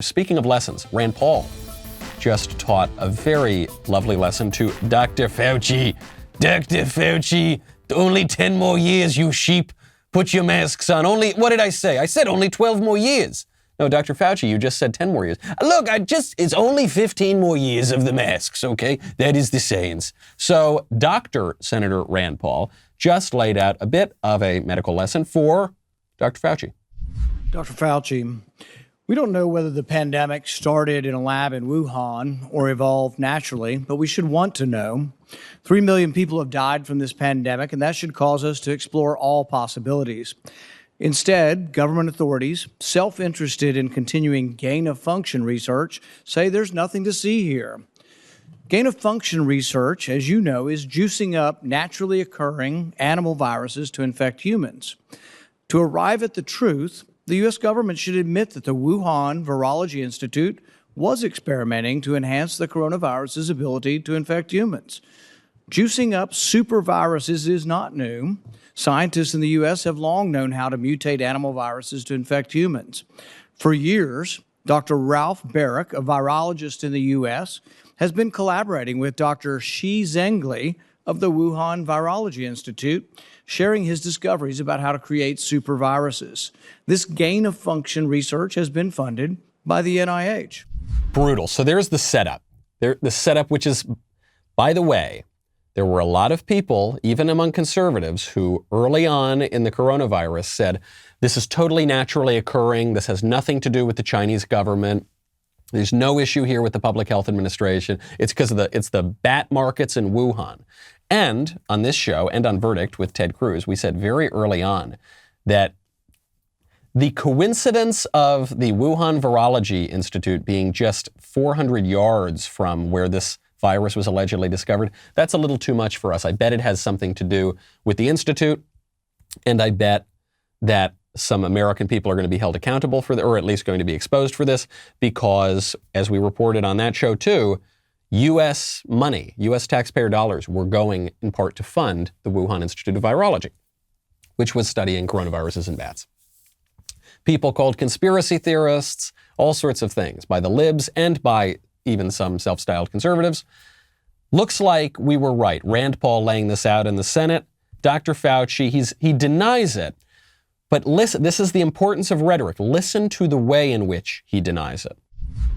Speaking of lessons, Rand Paul just taught a very lovely lesson to Dr. Fauci. Dr. Fauci, only 10 more years, you sheep. Put your masks on. What did I say? I said only 12 more years. No, Dr. Fauci, you just said 10 more years. Look, it's only 15 more years of the masks, okay? That is the sayings. So Dr. Senator Rand Paul just laid out a bit of a medical lesson for Dr. Fauci. Dr. Fauci, we don't know whether the pandemic started in a lab in Wuhan or evolved naturally, but we should want to know. 3 million people have died from this pandemic, and that should cause us to explore all possibilities. Instead, government authorities, self-interested in continuing gain-of-function research, say there's nothing to see here. Gain-of-function research, as you know, is juicing up naturally occurring animal viruses to infect humans. To arrive at the truth, the U.S. government should admit that the Wuhan Virology Institute was experimenting to enhance the coronavirus's ability to infect humans. Juicing up superviruses is not new. Scientists in the U.S. have long known how to mutate animal viruses to infect humans. For years, Dr. Ralph Barrick, a virologist in the U.S., has been collaborating with Dr. Shi Zhengli of the Wuhan Virology Institute, sharing his discoveries about how to create superviruses. This gain-of-function research has been funded by the NIH. Brutal. So there's the setup. The setup, which is, by the way, there were a lot of people, even among conservatives, who early on in the coronavirus said, this is totally naturally occurring. This has nothing to do with the Chinese government. There's no issue here with the Public Health Administration. It's because it's the bat markets in Wuhan. And on this show and on Verdict with Ted Cruz, we said very early on that the coincidence of the Wuhan Virology Institute being just 400 yards from where this virus was allegedly discovered, that's a little too much for us. I bet it has something to do with the Institute, and I bet that some American people are going to be held accountable for or at least going to be exposed for this because, as we reported on that show too, U.S. money, U.S. taxpayer dollars were going in part to fund the Wuhan Institute of Virology, which was studying coronaviruses in bats. People called conspiracy theorists, all sorts of things, by the libs and by even some self-styled conservatives. Looks like we were right. Rand Paul laying this out in the Senate. Dr. Fauci, he denies it. But listen, this is the importance of rhetoric. Listen to the way in which he denies it.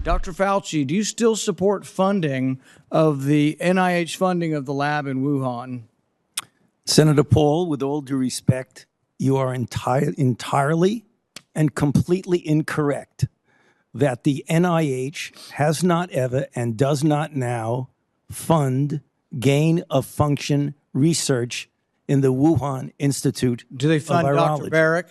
Dr. Fauci, do you still support funding of the NIH funding of the lab in Wuhan? Senator Paul, with all due respect, you are entirely and completely incorrect that the NIH has not ever and does not now fund gain-of-function research in the Wuhan Institute Do they fund of Virology. Dr. Barrick?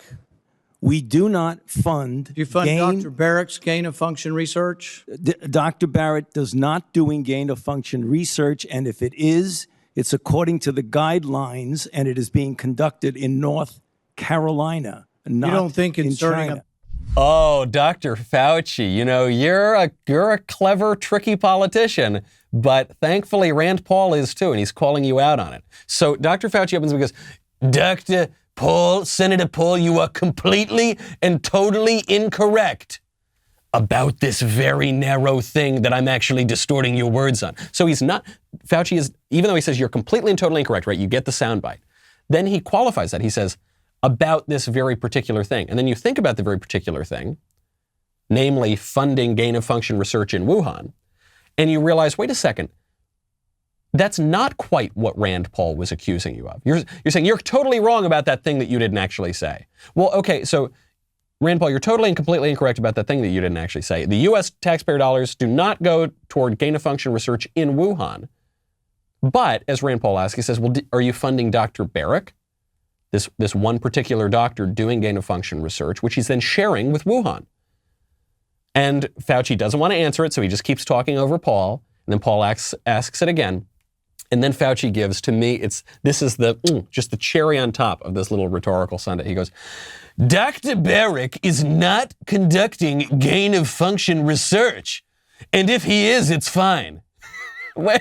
We do not fund. Do you fund Dr. Barrick's gain-of-function research? Dr. Barrett does not doing gain-of-function research, and if it is, it's according to the guidelines, and it is being conducted in North Carolina, not you don't think in China. Oh, Dr. Fauci, you're a clever, tricky politician, but thankfully Rand Paul is too, and he's calling you out on it. So Dr. Fauci opens and goes, Dr. Paul, Senator Paul, you are completely and totally incorrect about this very narrow thing that I'm actually distorting your words on. So Fauci is, even though he says you're completely and totally incorrect, right? You get the soundbite. Then he qualifies that. He says, about this very particular thing. And then you think about the very particular thing, namely funding gain-of-function research in Wuhan, and you realize, wait a second, that's not quite what Rand Paul was accusing you of. You're saying you're totally wrong about that thing that you didn't actually say. Well, okay, so Rand Paul, you're totally and completely incorrect about that thing that you didn't actually say. The U.S. taxpayer dollars do not go toward gain-of-function research in Wuhan. But, as Rand Paul asks, he says, well, are you funding Dr. Barrick? This one particular doctor doing gain-of-function research, which he's then sharing with Wuhan. And Fauci doesn't want to answer it, so he just keeps talking over Paul. And then Paul asks it again. And then Fauci gives, to me, this is just the cherry on top of this little rhetorical Sunday. He goes, Dr. Barrick is not conducting gain-of-function research. And if he is, it's fine. Well,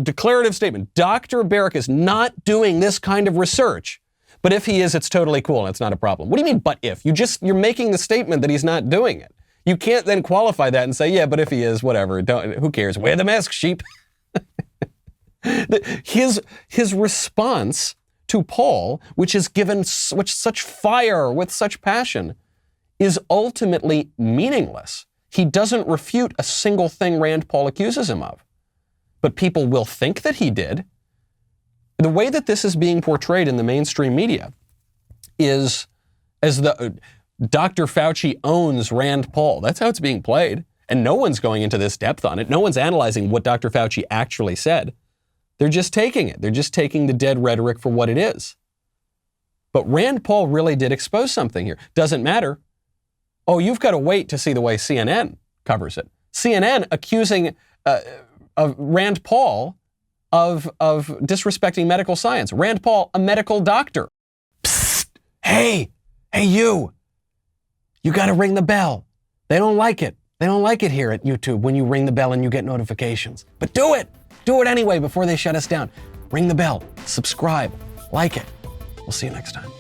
declarative statement. Dr. Barrick is not doing this kind of research. But if he is, it's totally cool and it's not a problem. What do you mean, but if? You're making the statement that he's not doing it. You can't then qualify that and say, yeah, but if he is, whatever, who cares? Wear the mask, sheep. His response to Paul, which is given such fire, with such passion, is ultimately meaningless. He doesn't refute a single thing Rand Paul accuses him of. But people will think that he did. The way that this is being portrayed in the mainstream media is as the Dr. Fauci owns Rand Paul. That's how it's being played. And no one's going into this depth on it. No one's analyzing what Dr. Fauci actually said. They're just taking it. They're just taking the dead rhetoric for what it is. But Rand Paul really did expose something here. Doesn't matter. Oh, you've got to wait to see the way CNN covers it. CNN accusing of Rand Paul of disrespecting medical science. Rand Paul, a medical doctor. Psst, hey, you got to ring the bell. They don't like it. They don't like it here at YouTube when you ring the bell and you get notifications. But do it. Do it anyway before they shut us down. Ring the bell, subscribe, like it. We'll see you next time.